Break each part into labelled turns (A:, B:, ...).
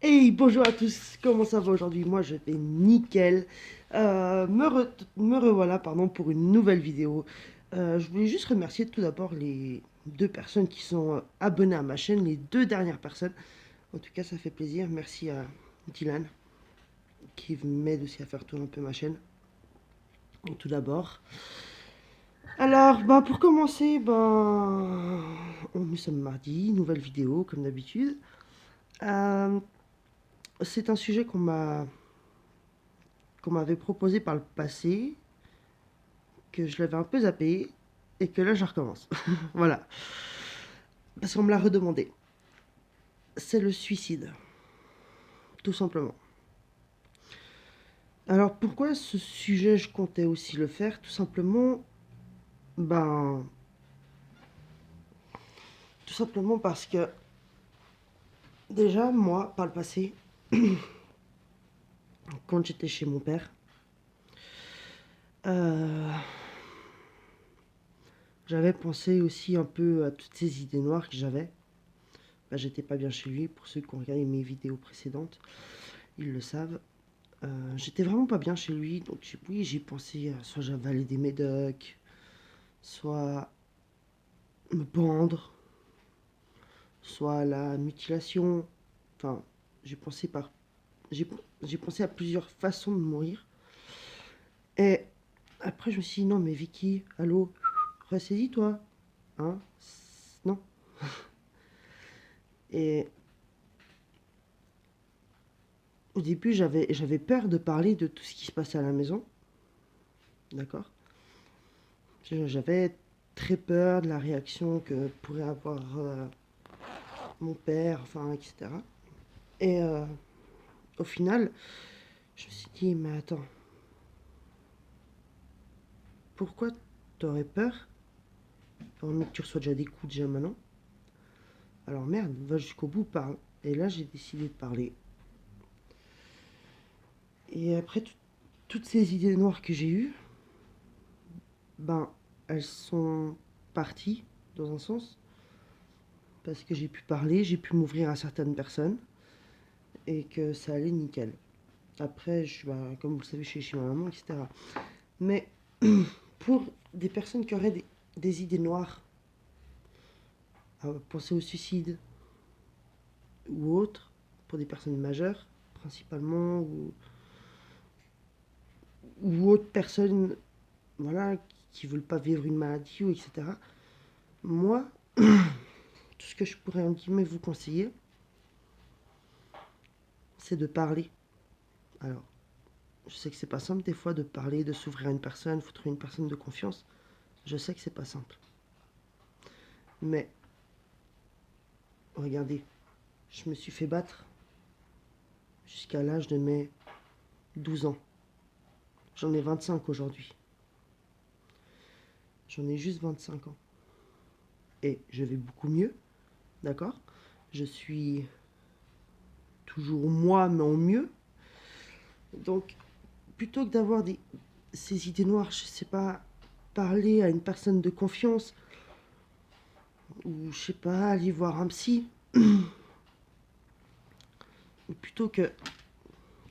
A: Hey, bonjour à tous, comment ça va aujourd'hui? Moi je vais nickel. Me revoilà pardon, pour une nouvelle vidéo. Je voulais juste remercier tout d'abord les deux personnes qui sont abonnées à ma chaîne, les deux dernières personnes. En tout cas, ça fait plaisir. Merci à Dylan qui m'aide aussi à faire tourner un peu ma chaîne. Tout d'abord. Alors, pour commencer, nous sommes mardi, nouvelle vidéo comme d'habitude. Euh, c'est un sujet qu'on m'avait proposé par le passé, que je l'avais un peu zappé, et que là je recommence. Voilà. Parce qu'on me l'a redemandé. C'est le suicide, tout simplement. Alors pourquoi ce sujet je comptais aussi le faire? Tout simplement, ben, tout simplement parce que déjà moi, par le passé, quand j'étais chez mon père, euh, j'avais pensé aussi un peu à toutes ces idées noires que j'avais. Ben, j'étais pas bien chez lui, pour ceux qui ont regardé mes vidéos précédentes, ils le savent. J'étais vraiment pas bien chez lui, donc oui, j'ai pensé soit j'avalais des médocs, soit me pendre, soit à la mutilation. Enfin, j'ai pensé par, j'ai, j'ai pensé à plusieurs façons de mourir. Et après, je me suis dit non, mais Vicky, allô, ressaisis-toi, hein, non. Et au début, j'avais peur de parler de tout ce qui se passait à la maison, d'accord. J'avais très peur de la réaction que pourrait avoir mon père, enfin, etc. Et au final, je me suis dit, mais attends, pourquoi t'aurais peur? Pendant que tu reçois déjà des coups déjà maintenant. Alors merde, va jusqu'au bout, parle. Et là, j'ai décidé de parler. Et après, toutes ces idées noires que j'ai eues, ben, elles sont parties, dans un sens, parce que j'ai pu parler, j'ai pu m'ouvrir à certaines personnes, et que ça allait nickel. Après, comme vous le savez, je suis chez ma maman, etc. Mais pour des personnes qui auraient des idées noires, à penser au suicide ou autre, pour des personnes majeures principalement, ou autres personnes voilà, qui veulent pas vivre une maladie, ou etc. Moi, tout ce que je pourrais en guillemets vous conseiller, c'est de parler. Alors, je sais que c'est pas simple des fois de parler, de s'ouvrir à une personne, faut trouver une personne de confiance. Je sais que c'est pas simple. Mais, regardez, je me suis fait battre jusqu'à l'âge de mes 12 ans. J'en ai 25 aujourd'hui. J'en ai juste 25 ans. Et je vais beaucoup mieux, d'accord. Je suis toujours moi, mais en mieux. Donc, plutôt que d'avoir ces idées noires, je sais pas, parler à une personne de confiance, ou je sais pas, aller voir un psy, plutôt que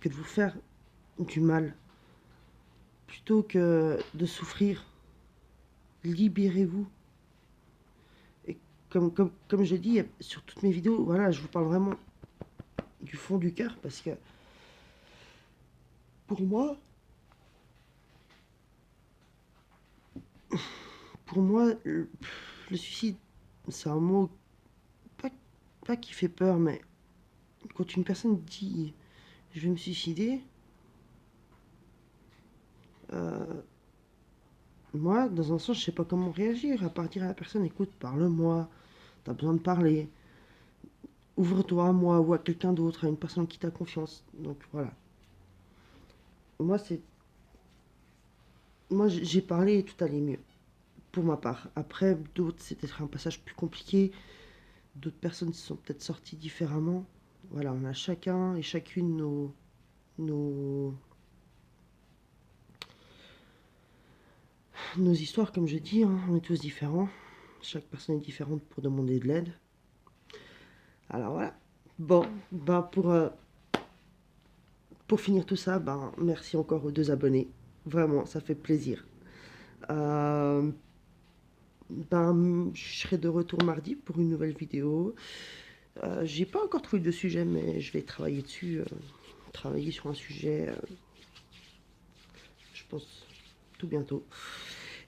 A: de vous faire du mal, plutôt que de souffrir, libérez-vous. Et comme je dis sur toutes mes vidéos, voilà, je vous parle vraiment du fond du cœur, parce que pour moi, le suicide, c'est un mot pas, pas qui fait peur, mais quand une personne dit je vais me suicider, euh, moi, dans un sens, je sais pas comment réagir, à part dire à la personne, écoute, parle-moi, t'as besoin de parler, ouvre-toi à moi ou à quelqu'un d'autre, à une personne qui t'a confiance. Donc voilà. Moi, c'est, moi, j'ai parlé et tout allait mieux, pour ma part. Après, d'autres, c'était un passage plus compliqué. D'autres personnes se sont peut-être sorties différemment. Voilà, on a chacun et chacune nos, nos histoires, comme je dis, hein. On est tous différents. Chaque personne est différente pour demander de l'aide. Alors voilà. Bon, pour pour finir tout ça, ben, merci encore aux 2 abonnés. Vraiment, ça fait plaisir. Ben, je serai de retour mardi pour une nouvelle vidéo. J'ai pas encore trouvé de sujet, mais je vais travailler dessus. Travailler sur un sujet, je pense, tout bientôt.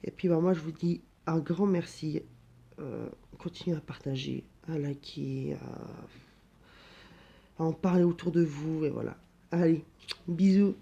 A: Et puis, ben, moi, je vous dis un grand merci. Continuez à partager, à liker, à en parler autour de vous. Et voilà. Allez, bisous.